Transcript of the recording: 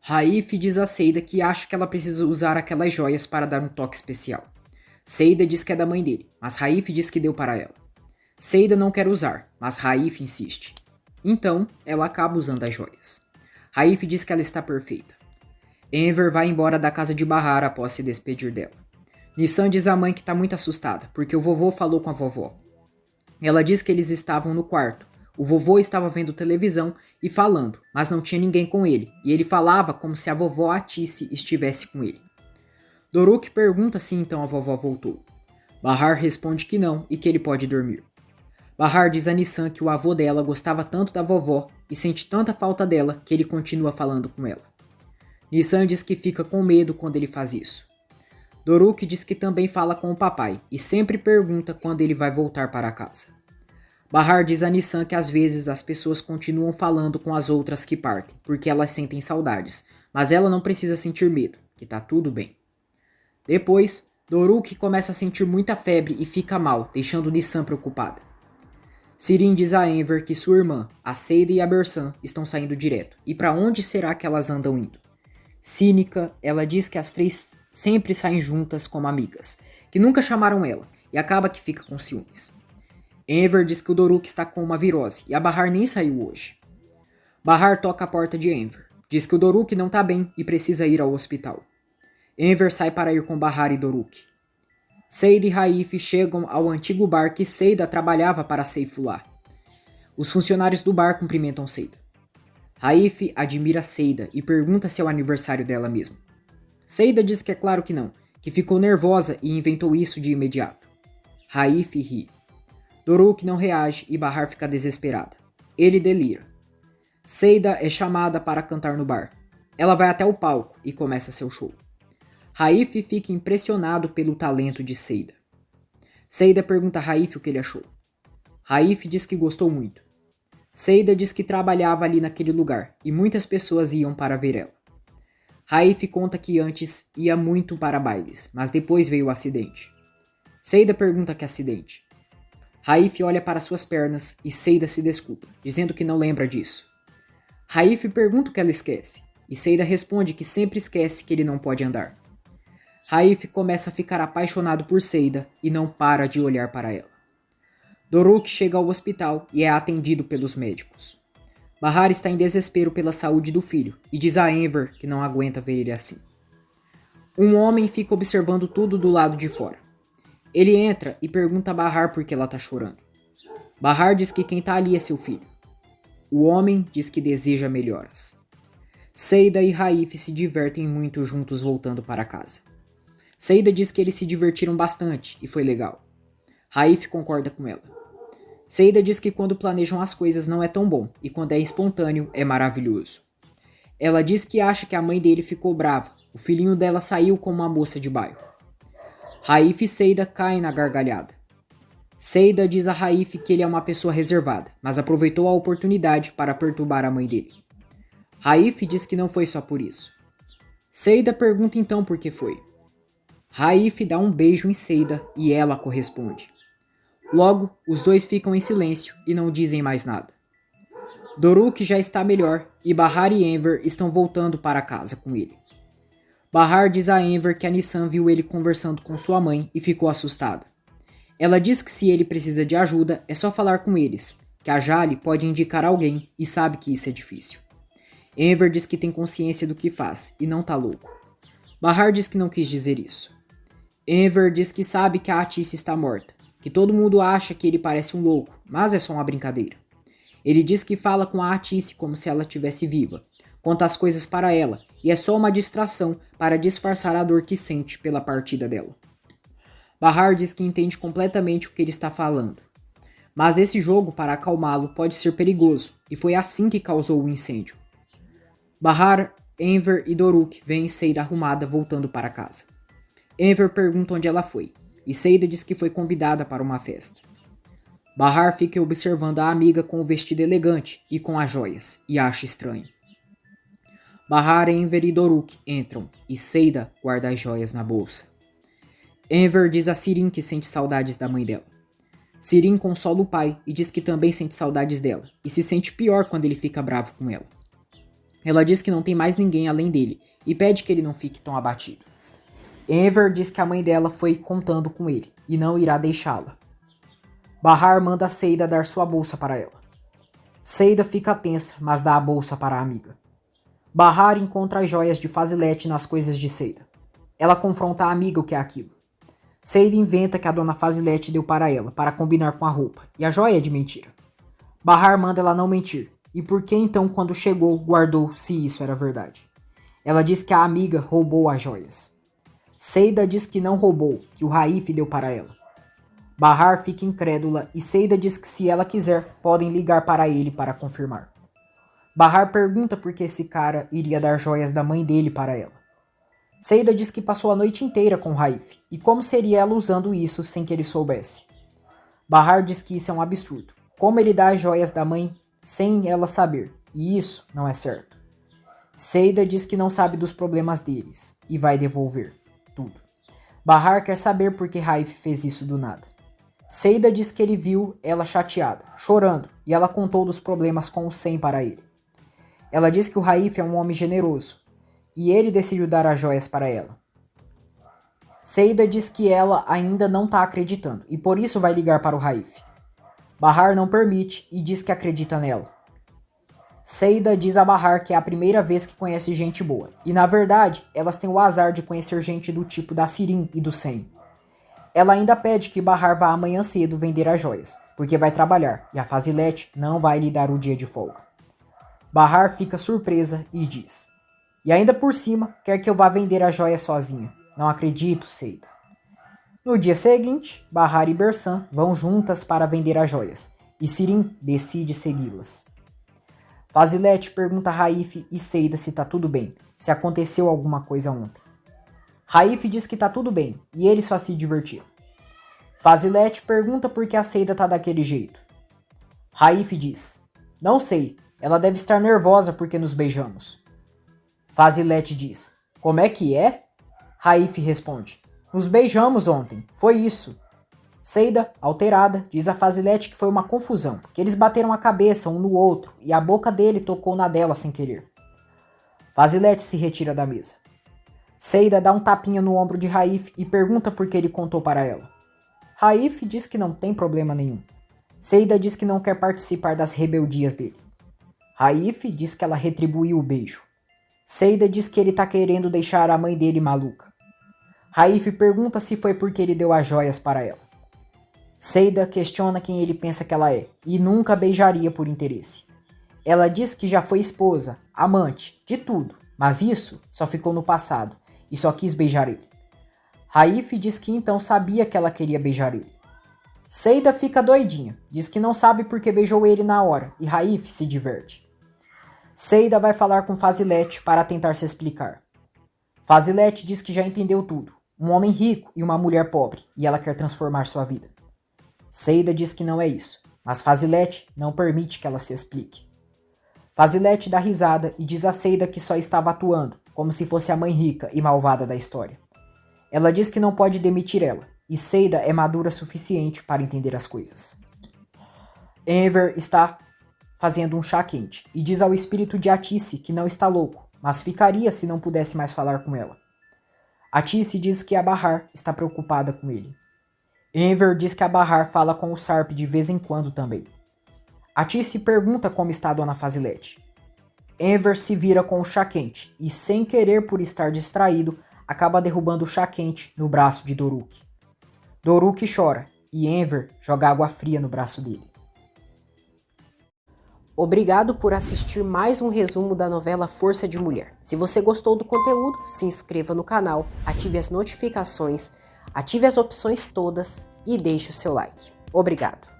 Raif diz a Seida que acha que ela precisa usar aquelas joias para dar um toque especial. Seida diz que é da mãe dele, mas Raif diz que deu para ela. Seida não quer usar, mas Raif insiste. Então, ela acaba usando as joias. Raif diz que ela está perfeita. Enver vai embora da casa de Bahar após se despedir dela. Nissan diz à mãe que está muito assustada, porque o vovô falou com a vovó. Ela diz que eles estavam no quarto. O vovô estava vendo televisão e falando, mas não tinha ninguém com ele, e ele falava como se a vovó Atice estivesse com ele. Doruk pergunta se então a vovó voltou. Bahar responde que não e que ele pode dormir. Bahar diz a Nissan que o avô dela gostava tanto da vovó e sente tanta falta dela que ele continua falando com ela. Nissan diz que fica com medo quando ele faz isso. Doruk diz que também fala com o papai e sempre pergunta quando ele vai voltar para casa. Bahar diz a Nissan que às vezes as pessoas continuam falando com as outras que partem, porque elas sentem saudades, mas ela não precisa sentir medo, que tá tudo bem. Depois, Doruk começa a sentir muita febre e fica mal, deixando Nissan preocupada. Sirin diz a Enver que sua irmã, a Seida e a Bersan estão saindo direto, e para onde será que elas andam indo? Cínica, ela diz que as três sempre saem juntas como amigas, que nunca chamaram ela, e acaba que fica com ciúmes. Enver diz que o Doruk está com uma virose, e a Bahar nem saiu hoje. Bahar toca a porta de Enver, diz que o Doruk não tá bem e precisa ir ao hospital. Enver sai para ir com Bahar e Doruk. Seida e Raif chegam ao antigo bar que Seida trabalhava para Seifullah. Os funcionários do bar cumprimentam Seida. Raif admira Seida e pergunta se é o aniversário dela mesmo. Seida diz que é claro que não, que ficou nervosa e inventou isso de imediato. Raif ri. Doruk não reage e Bahar fica desesperada. Ele delira. Seida é chamada para cantar no bar. Ela vai até o palco e começa seu show. Raif fica impressionado pelo talento de Seida. Seida pergunta a Raif o que ele achou. Raif diz que gostou muito. Seida diz que trabalhava ali naquele lugar e muitas pessoas iam para ver ela. Raif conta que antes ia muito para bailes, mas depois veio o acidente. Seida pergunta que acidente. Raif olha para suas pernas e Seida se desculpa, dizendo que não lembra disso. Raif pergunta o que ela esquece, e Seida responde que sempre esquece que ele não pode andar. Raif começa a ficar apaixonado por Seida e não para de olhar para ela. Doruk chega ao hospital e é atendido pelos médicos. Bahar está em desespero pela saúde do filho e diz a Enver que não aguenta ver ele assim. Um homem fica observando tudo do lado de fora. Ele entra e pergunta a Bahar por que ela está chorando. Bahar diz que quem está ali é seu filho. O homem diz que deseja melhoras. Seida e Raif se divertem muito juntos voltando para casa. Seida diz que eles se divertiram bastante e foi legal. Raif concorda com ela. Seida diz que quando planejam as coisas não é tão bom e quando é espontâneo é maravilhoso. Ela diz que acha que a mãe dele ficou brava. O filhinho dela saiu como uma moça de bairro. Raif e Seida caem na gargalhada. Seida diz a Raif que ele é uma pessoa reservada, mas aproveitou a oportunidade para perturbar a mãe dele. Raif diz que não foi só por isso. Seida pergunta então por que foi. Raif dá um beijo em Seida e ela corresponde. Logo, os dois ficam em silêncio e não dizem mais nada. Doruk já está melhor e Bahar e Enver estão voltando para casa com ele. Bahar diz a Enver que a Nissan viu ele conversando com sua mãe e ficou assustada. Ela diz que se ele precisa de ajuda é só falar com eles, que a Jali pode indicar alguém e sabe que isso é difícil. Enver diz que tem consciência do que faz e não tá louco. Bahar diz que não quis dizer isso. Enver diz que sabe que a Atice está morta, que todo mundo acha que ele parece um louco, mas é só uma brincadeira. Ele diz que fala com a Atice como se ela estivesse viva, conta as coisas para ela e é só uma distração para disfarçar a dor que sente pela partida dela. Bahar diz que entende completamente o que ele está falando, mas esse jogo para acalmá-lo pode ser perigoso e foi assim que causou o incêndio. Bahar, Enver e Doruk veem Seida arrumada voltando para casa. Enver pergunta onde ela foi e Seida diz que foi convidada para uma festa. Bahar fica observando a amiga com o vestido elegante e com as joias e acha estranho. Bahar, Enver e Doruk entram e Seida guarda as joias na bolsa. Enver diz a Sirin que sente saudades da mãe dela. Sirin consola o pai e diz que também sente saudades dela e se sente pior quando ele fica bravo com ela. Ela diz que não tem mais ninguém além dele e pede que ele não fique tão abatido. Enver diz que a mãe dela foi contando com ele e não irá deixá-la. Bahar manda Seida dar sua bolsa para ela. Seida fica tensa, mas dá a bolsa para a amiga. Bahar encontra as joias de Fazilet nas coisas de Seida. Ela confronta a amiga o que é aquilo. Seida inventa que a dona Fazilet deu para ela, para combinar com a roupa, e a joia é de mentira. Bahar manda ela não mentir, e por que então quando chegou guardou se isso era verdade? Ela diz que a amiga roubou as joias. Seida diz que não roubou, que o Raif deu para ela. Bahar fica incrédula e Seida diz que se ela quiser, podem ligar para ele para confirmar. Bahar pergunta por que esse cara iria dar joias da mãe dele para ela. Seida diz que passou a noite inteira com Raif, e como seria ela usando isso sem que ele soubesse. Bahar diz que isso é um absurdo. Como ele dá as joias da mãe sem ela saber, e isso não é certo. Seida diz que não sabe dos problemas deles, e vai devolver tudo. Bahar quer saber por que Raif fez isso do nada. Seida diz que ele viu ela chateada, chorando, e ela contou dos problemas com o Sem para ele. Ela diz que o Raif é um homem generoso, e ele decidiu dar as joias para ela. Seida diz que ela ainda não está acreditando, e por isso vai ligar para o Raif. Bahar não permite e diz que acredita nela. Seida diz a Bahar que é a primeira vez que conhece gente boa, e na verdade, elas têm o azar de conhecer gente do tipo da Sirin e do Sem. Ela ainda pede que Bahar vá amanhã cedo vender as joias, porque vai trabalhar, e a Fazilet não vai lhe dar o dia de folga. Bahar fica surpresa e diz: "E ainda por cima, quer que eu vá vender as joias sozinha. Não acredito, Seida." No dia seguinte, Bahar e Bersan vão juntas para vender as joias, e Sirin decide segui-las. Fazilet pergunta a Raif e Seida se tá tudo bem, se aconteceu alguma coisa ontem. Raif diz que tá tudo bem, e eles só se divertiram. Fazilet pergunta por que a Seida tá daquele jeito. Raif diz: "Não sei, ela deve estar nervosa porque nos beijamos." Fazilet diz: "Como é que é?" Raif responde: "Nos beijamos ontem, foi isso." Seida, alterada, diz a Fazilet que foi uma confusão, que eles bateram a cabeça um no outro e a boca dele tocou na dela sem querer. Fazilet se retira da mesa. Seida dá um tapinha no ombro de Raif e pergunta por que ele contou para ela. Raif diz que não tem problema nenhum. Seida diz que não quer participar das rebeldias dele. Raif diz que ela retribuiu o beijo. Seida diz que ele tá querendo deixar a mãe dele maluca. Raif pergunta se foi porque ele deu as joias para ela. Seida questiona quem ele pensa que ela é e nunca beijaria por interesse. Ela diz que já foi esposa, amante, de tudo, mas isso só ficou no passado e só quis beijar ele. Raif diz que então sabia que ela queria beijar ele. Seida fica doidinha, diz que não sabe porque beijou ele na hora e Raif se diverte. Seida vai falar com Fazilet para tentar se explicar. Fazilet diz que já entendeu tudo, um homem rico e uma mulher pobre, e ela quer transformar sua vida. Seida diz que não é isso, mas Fazilet não permite que ela se explique. Fazilet dá risada e diz a Seida que só estava atuando, como se fosse a mãe rica e malvada da história. Ela diz que não pode demitir ela, e Seida é madura suficiente para entender as coisas. Enver está fazendo um chá quente e diz ao espírito de Atice que não está louco, mas ficaria se não pudesse mais falar com ela. Atice diz que a Bahar está preocupada com ele. Enver diz que a Bahar fala com o Sarp de vez em quando também. Atice pergunta como está a dona Fazilet. Enver se vira com o chá quente e, sem querer por estar distraído, acaba derrubando o chá quente no braço de Doruk. Doruk chora e Enver joga água fria no braço dele. Obrigado por assistir mais um resumo da novela Força de Mulher. Se você gostou do conteúdo, se inscreva no canal, ative as notificações, ative as opções todas e deixe o seu like. Obrigado!